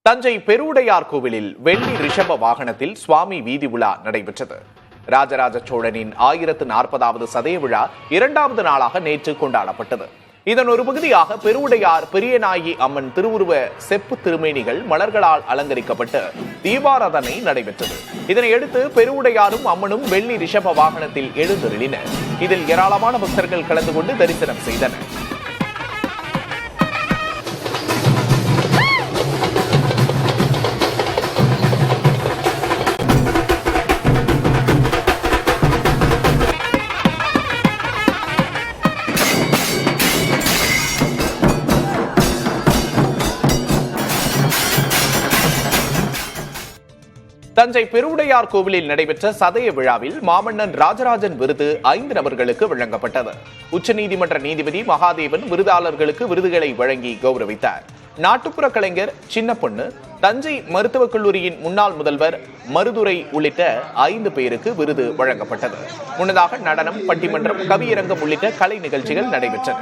தஞ்சை பெருவுடையார் கோவிலில் வெள்ளி ரிஷப வாகனத்தில் சுவாமி வீதி உலா நடைபெற்றது. ராஜராஜ சோழனின் 1040வது சதய விழா 2வது நாளாக நேற்று கொண்டாடப்பட்டது. இதன் ஒரு பகுதியாக பெருவுடையார் பெரியநாயகி அம்மன் திருவுருவ செப்பு திருமேனிகள் மலர்களால் அலங்கரிக்கப்பட்டு தீபாராதனை நடைபெற்றது. இதனையடுத்து பெருவுடையாரும் அம்மனும் வெள்ளி ரிஷப வாகனத்தில் எழுந்தருளினர். இதில் ஏராளமான பக்தர்கள் கலந்து கொண்டு தரிசனம் செய்தனர். தஞ்சை பெருவுடையார் கோவிலில் நடைபெற்ற சதய விழாவில் மாமன்னன் ராஜராஜன் விருது 5 நபர்களுக்கு வழங்கப்பட்டது. உச்சநீதிமன்ற நீதிபதி மகாதேவன் விருதாளர்களுக்கு விருதுகளை வழங்கி கௌரவித்தார். நாட்டுப்புற கலைஞர் சின்னப்பொண்ணு, தஞ்சை மருத்துவக் கல்லூரியின் முன்னாள் முதல்வர் மருதுரை உள்ளிட்ட 5 பேருக்கு விருது வழங்கப்பட்டது. முன்னதாக நடனம், பட்டிமன்றம், கவியரங்கம் உள்ளிட்ட கலை நிகழ்ச்சிகள் நடைபெற்றன.